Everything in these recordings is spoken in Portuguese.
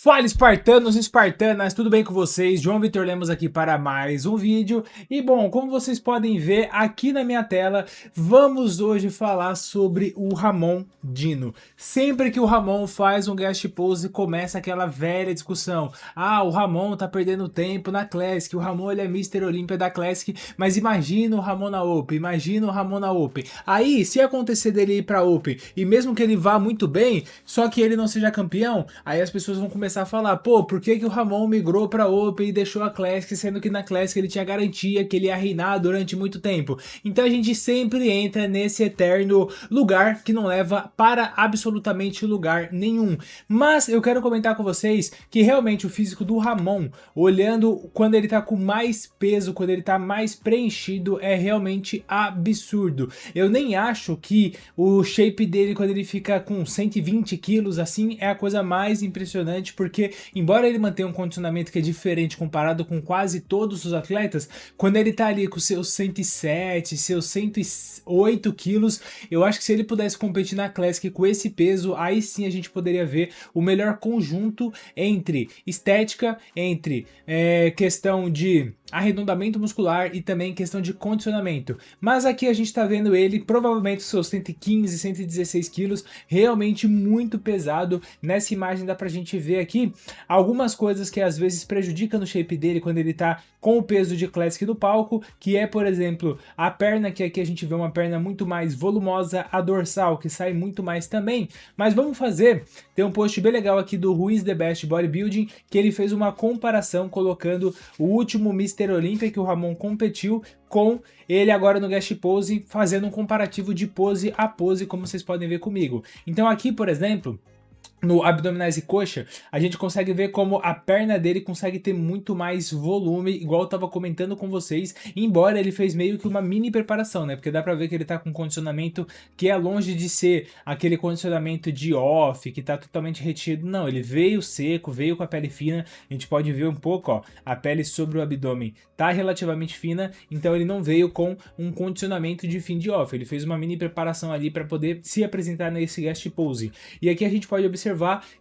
Fala espartanos e espartanas, tudo bem com vocês? João Vitor Lemos aqui para mais um vídeo. E bom, como vocês podem ver aqui na minha tela, vamos hoje falar sobre o Ramon Dino. Sempre que o Ramon faz um guest pose, começa aquela velha discussão. Ah, o Ramon tá perdendo tempo na Classic, o Ramon ele é Mr. Olímpia da Classic, mas imagina o Ramon na Open, imagina o Ramon na Open. Aí, se acontecer dele ir pra Open, e mesmo que ele vá muito bem, só que ele não seja campeão, aí as pessoas vão começar a falar, pô, por que o Ramon migrou pra Open e deixou a Classic, sendo que na Classic ele tinha garantia que ele ia reinar durante muito tempo. Então a gente sempre entra nesse eterno lugar que não leva para absolutamente lugar nenhum. Mas eu quero comentar com vocês que realmente o físico do Ramon, olhando quando ele tá com mais peso, quando ele tá mais preenchido, é realmente absurdo. Eu nem acho que o shape dele quando ele fica com 120 quilos assim é a coisa mais impressionante, porque embora ele mantenha um condicionamento que é diferente comparado com quase todos os atletas, quando ele tá ali com seus 107, seus 108 quilos, eu acho que se ele pudesse competir na Classic com esse peso, aí sim a gente poderia ver o melhor conjunto entre estética, entre questão de arredondamento muscular e também questão de condicionamento. Mas aqui a gente tá vendo ele provavelmente seus 115, 116 quilos, realmente muito pesado. Nessa imagem dá pra gente ver aqui algumas coisas que às vezes prejudicam no shape dele quando ele tá com o peso de Classic do palco, que é, por exemplo, a perna, que aqui a gente vê uma perna muito mais volumosa, a dorsal, que sai muito mais também. Mas vamos fazer, tem um post bem legal aqui do Who is the Best Bodybuilding, que ele fez uma comparação colocando o último Mr. Olímpia que o Ramon competiu com ele agora no guest pose, fazendo um comparativo de pose a pose, como vocês podem ver comigo. Então aqui, por exemplo, no abdominais e coxa, a gente consegue ver como a perna dele consegue ter muito mais volume, igual eu tava comentando com vocês, embora ele fez meio que uma mini preparação, né? Porque dá pra ver que ele tá com condicionamento que é longe de ser aquele condicionamento de off, que tá totalmente retido. Não, ele veio seco, veio com a pele fina, a gente pode ver um pouco, ó, a pele sobre o abdômen tá relativamente fina, então ele não veio com um condicionamento de fim de off, ele fez uma mini preparação ali para poder se apresentar nesse guest pose. E aqui a gente pode observar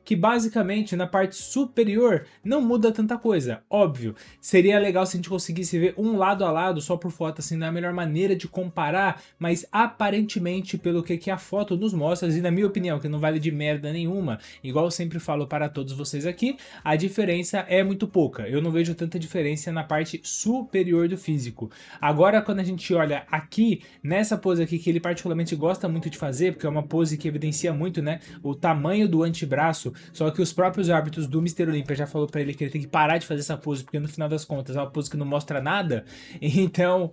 que basicamente na parte superior não muda tanta coisa. Óbvio, seria legal se a gente conseguisse ver um lado a lado só por foto, assim, na melhor maneira de comparar, mas aparentemente pelo que a foto nos mostra, e na minha opinião, que não vale de merda nenhuma, igual eu sempre falo para todos vocês aqui, a diferença é muito pouca. Eu não vejo tanta diferença na parte superior do físico. Agora, quando a gente olha aqui, nessa pose aqui, que ele particularmente gosta muito de fazer, porque é uma pose que evidencia muito, né, o tamanho do antebraço, só que os próprios árbitros do Mr. Olímpia já falou pra ele que ele tem que parar de fazer essa pose, porque no final das contas é uma pose que não mostra nada. Então,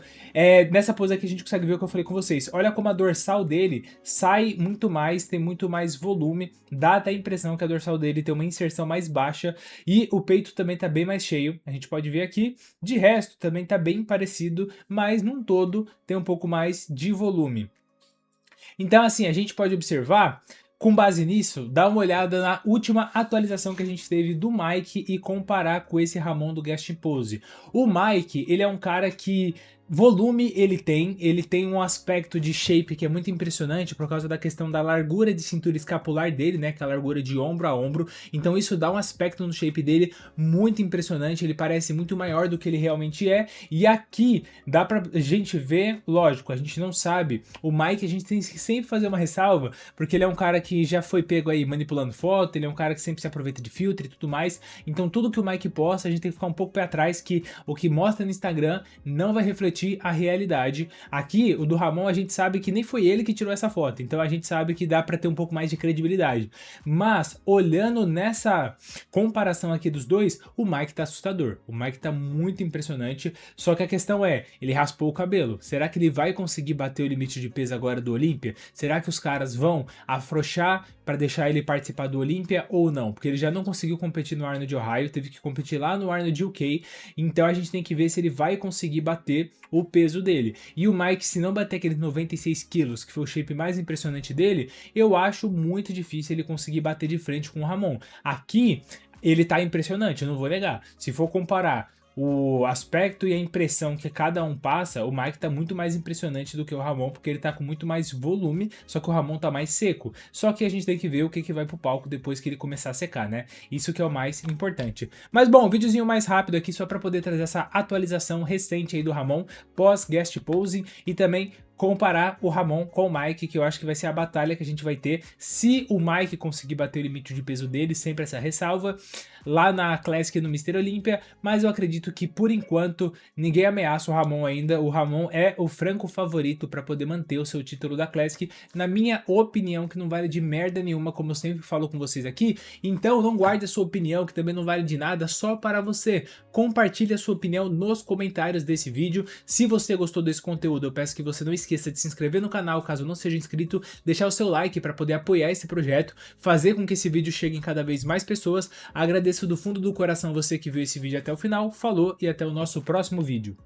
nessa pose aqui a gente consegue ver o que eu falei com vocês. Olha como a dorsal dele sai muito mais, tem muito mais volume, dá até a impressão que a dorsal dele tem uma inserção mais baixa e o peito também tá bem mais cheio, a gente pode ver aqui. De resto, também tá bem parecido, mas num todo tem um pouco mais de volume. Então, assim, a gente pode observar, com base nisso, dá uma olhada na última atualização que a gente teve do Mike e comparar com esse Ramon do guest pose. O Mike, ele é um cara que volume ele tem um aspecto de shape que é muito impressionante por causa da questão da largura de cintura escapular dele, né, que é a largura de ombro a ombro, então isso dá um aspecto no shape dele muito impressionante, ele parece muito maior do que ele realmente é, e aqui dá pra gente ver, lógico, a gente não sabe, o Mike a gente tem que sempre fazer uma ressalva, porque ele é um cara que já foi pego aí manipulando foto, ele é um cara que sempre se aproveita de filtro e tudo mais, então tudo que o Mike posta a gente tem que ficar um pouco pé atrás, que o que mostra no Instagram não vai refletir a realidade. Aqui, o do Ramon, a gente sabe que nem foi ele que tirou essa foto, então a gente sabe que dá para ter um pouco mais de credibilidade. Mas, olhando nessa comparação aqui dos dois, o Mike tá assustador. O Mike tá muito impressionante, só que a questão é, ele raspou o cabelo. Será que ele vai conseguir bater o limite de peso agora do Olímpia? Será que os caras vão afrouxar para deixar ele participar do Olímpia ou não? Porque ele já não conseguiu competir no Arnold de Ohio, teve que competir lá no Arnold de UK, então a gente tem que ver se ele vai conseguir bater o peso dele. E o Mike, se não bater aqueles 96 quilos, que foi o shape mais impressionante dele, eu acho muito difícil ele conseguir bater de frente com o Ramon. Aqui, ele tá impressionante, eu não vou negar. Se for comparar o aspecto e a impressão que cada um passa, o Mike tá muito mais impressionante do que o Ramon, porque ele tá com muito mais volume, só que o Ramon tá mais seco. Só que a gente tem que ver o que vai pro palco depois que ele começar a secar, né? Isso que é o mais importante. Mas bom, videozinho mais rápido aqui só para poder trazer essa atualização recente aí do Ramon pós guest posing e também comparar o Ramon com o Mike, que eu acho que vai ser a batalha que a gente vai ter se o Mike conseguir bater o limite de peso dele, sempre essa ressalva, lá na Classic no Mr. Olympia, mas eu acredito que por enquanto ninguém ameaça o Ramon ainda, o Ramon é o franco favorito para poder manter o seu título da Classic, na minha opinião, que não vale de merda nenhuma, como eu sempre falo com vocês aqui, então não guarde a sua opinião, que também não vale de nada, só para você. Compartilhe a sua opinião nos comentários desse vídeo. Se você gostou desse conteúdo, eu peço que você não esqueça de se inscrever no canal, caso não seja inscrito, deixar o seu like para poder apoiar esse projeto, fazer com que esse vídeo chegue em cada vez mais pessoas. Agradeço do fundo do coração você que viu esse vídeo até o final, falou e até o nosso próximo vídeo.